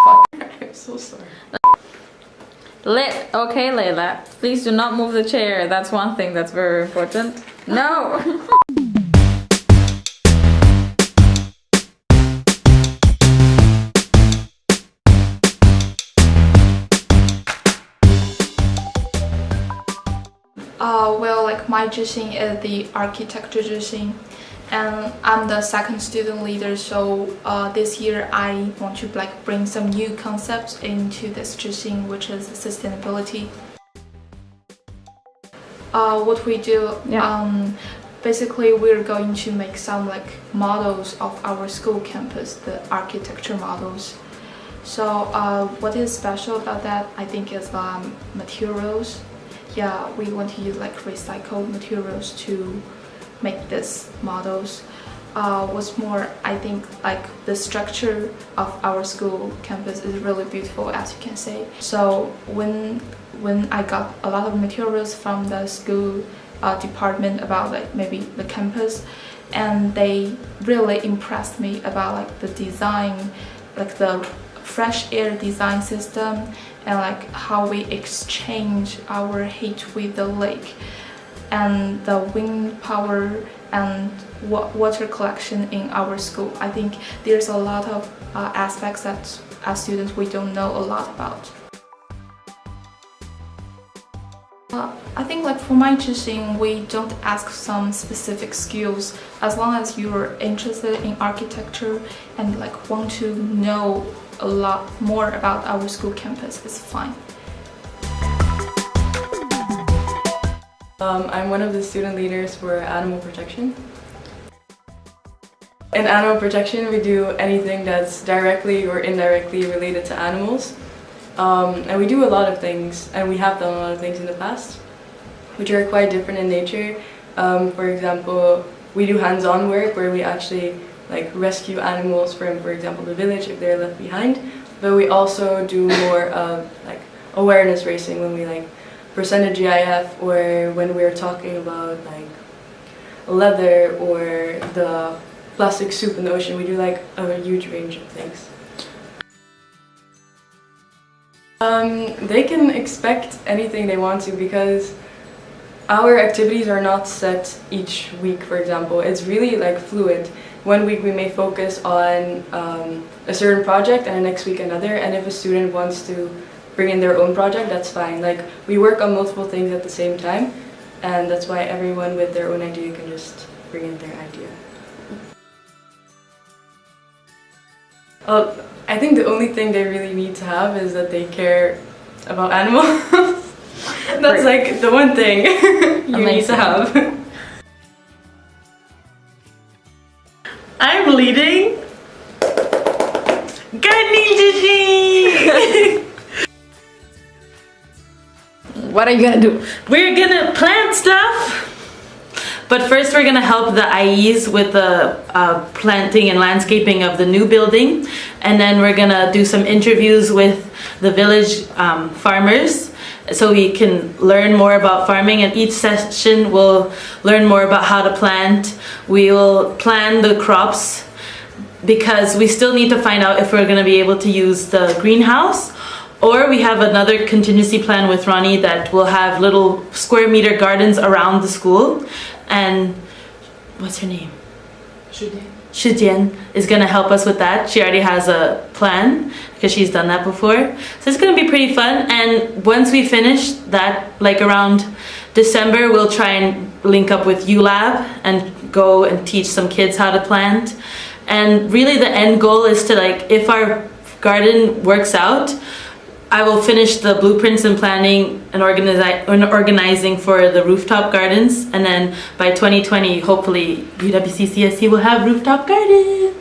I'm so sorry. Okay, Layla, please do not move the chair. That's one thing that's very important. No! Well, like my Zhixing is the architecture Zhixing, and I'm the second student leader. So this year I want to like bring some new concepts into this Zhixing, which is sustainability. What we do, basically we're going to make some like models of our school campus, the architecture models. So what is special about that, I think, is materials. Yeah, we want to use like recycled materials to make these models. What's more, I think like the structure of our school campus is really beautiful, as you can see. So when I got a lot of materials from the school department about like maybe the campus, and they really impressed me about like the design, like the fresh air design system, and like how we exchange our heat with the lake, and the wind power and water collection in our school. I think there's a lot of aspects that as students we don't know a lot about. I think like for my Zhixing, we don't ask some specific skills. As long as you're interested in architecture and like want to know a lot more about our school campus, it's fine. I'm one of the student leaders for animal protection. In animal protection, we do anything that's directly or indirectly related to animals. And we do a lot of things, and we have done a lot of things in the past, which are quite different in nature. For example, we do hands-on work where we actually like rescue animals from, for example, the village if they're left behind. But we also do more of like awareness racing when we like present a GIF, or when we're talking about like leather or the plastic soup in the ocean. We do like a huge range of things. They can expect anything they want to, because our activities are not set each week, for example. It's really like fluid. One week we may focus on a certain project, and the next week another, and if a student wants to bring in their own project, that's fine. Like, we work on multiple things at the same time, and that's why everyone with their own idea can just bring in their idea. I think the only thing they really need to have is that they care about animals. That's like the one thing you need to have. I'm leading gardening Zhixing. What are you gonna do? We're gonna plant stuff. But first we're gonna help the IEs with the planting and landscaping of the new building. And then we're gonna do some interviews with the village farmers, so we can learn more about farming. And each session we'll learn more about how to plant. We will plan the crops, because we still need to find out if we're gonna be able to use the greenhouse, or we have another contingency plan with Ronnie that will have little square meter gardens around the school. And what's her name? Shijian is going to help us with that. She already has a plan because she's done that before. So it's going to be pretty fun. And once we finish that, like around December, we'll try and link up with ULab and go and teach some kids how to plant. And really the end goal is to, like, if our garden works out, I will finish the blueprints and planning and organizing for the rooftop gardens, and then by 2020, hopefully UWCCSC will have rooftop gardens.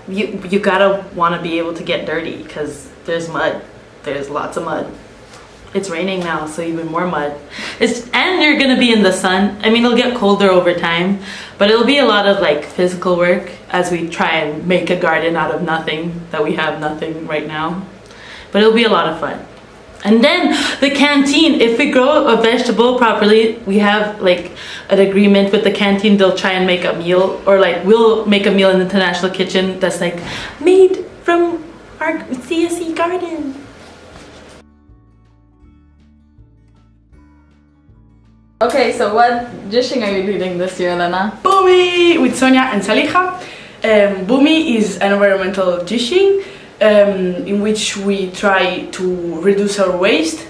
You gotta want to be able to get dirty, because there's mud. There's lots of mud. It's raining now, so even more mud. And you're gonna be in the sun. I mean, it'll get colder over time, but it'll be a lot of like physical work as we try and make a garden out of nothing, that we have nothing right now. But it'll be a lot of fun. And then the canteen, if we grow a vegetable properly, we have like an agreement with the canteen, they'll try and make a meal, or like we'll make a meal in the international kitchen that's like made from our CSC garden. Okay, so what Zhixing are you leading this year, Lena? Boomi with Sonia and Saliha. Boomi is an environmental Zhixing in which we try to reduce our waste.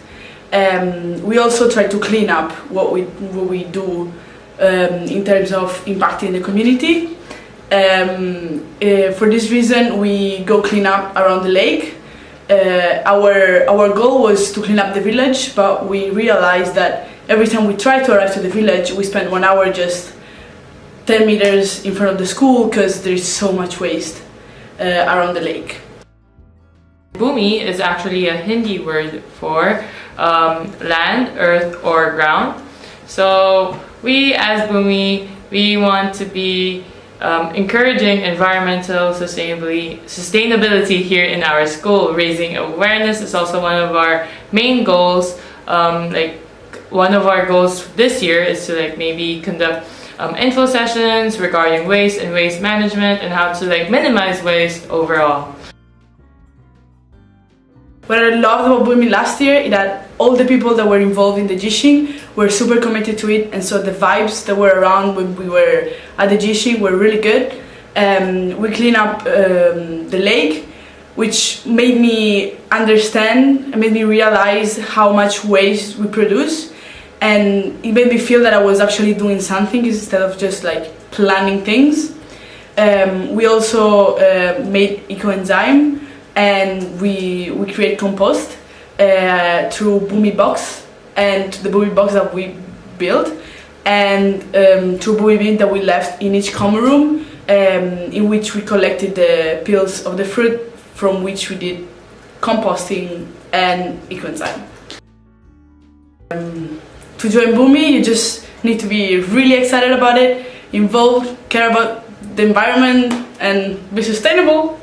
We also try to clean up what we do in terms of impacting the community. For this reason, we go clean up around the lake. Our goal was to clean up the village, but we realized that every time we try to arrive to the village, we spend 1 hour just 10 meters in front of the school because there is so much waste around the lake. Bhumi is actually a Hindi word for land, earth, or ground. So we as Bhumi, we want to be encouraging environmental sustainability here in our school. Raising awareness is also one of our main goals. One of our goals this year is to maybe conduct info sessions regarding waste and waste management and how to minimize waste overall. What I loved about Bhumi last year is that all the people that were involved in the Zhixing were super committed to it, and so the vibes that were around when we were at the Zhixing were really good. We cleaned up the lake, which made me understand and made me realize how much waste we produce, and it made me feel that I was actually doing something instead of just planning things. We also made ecoenzyme, and we create compost through Bhumi box and the Bhumi box that we built, and through Bhumi bin that we left in each common room, in which we collected the peels of the fruit, from which we did composting and ecoenzyme. To join Bhumi, you just need to be really excited about it, involved, care about the environment, and be sustainable.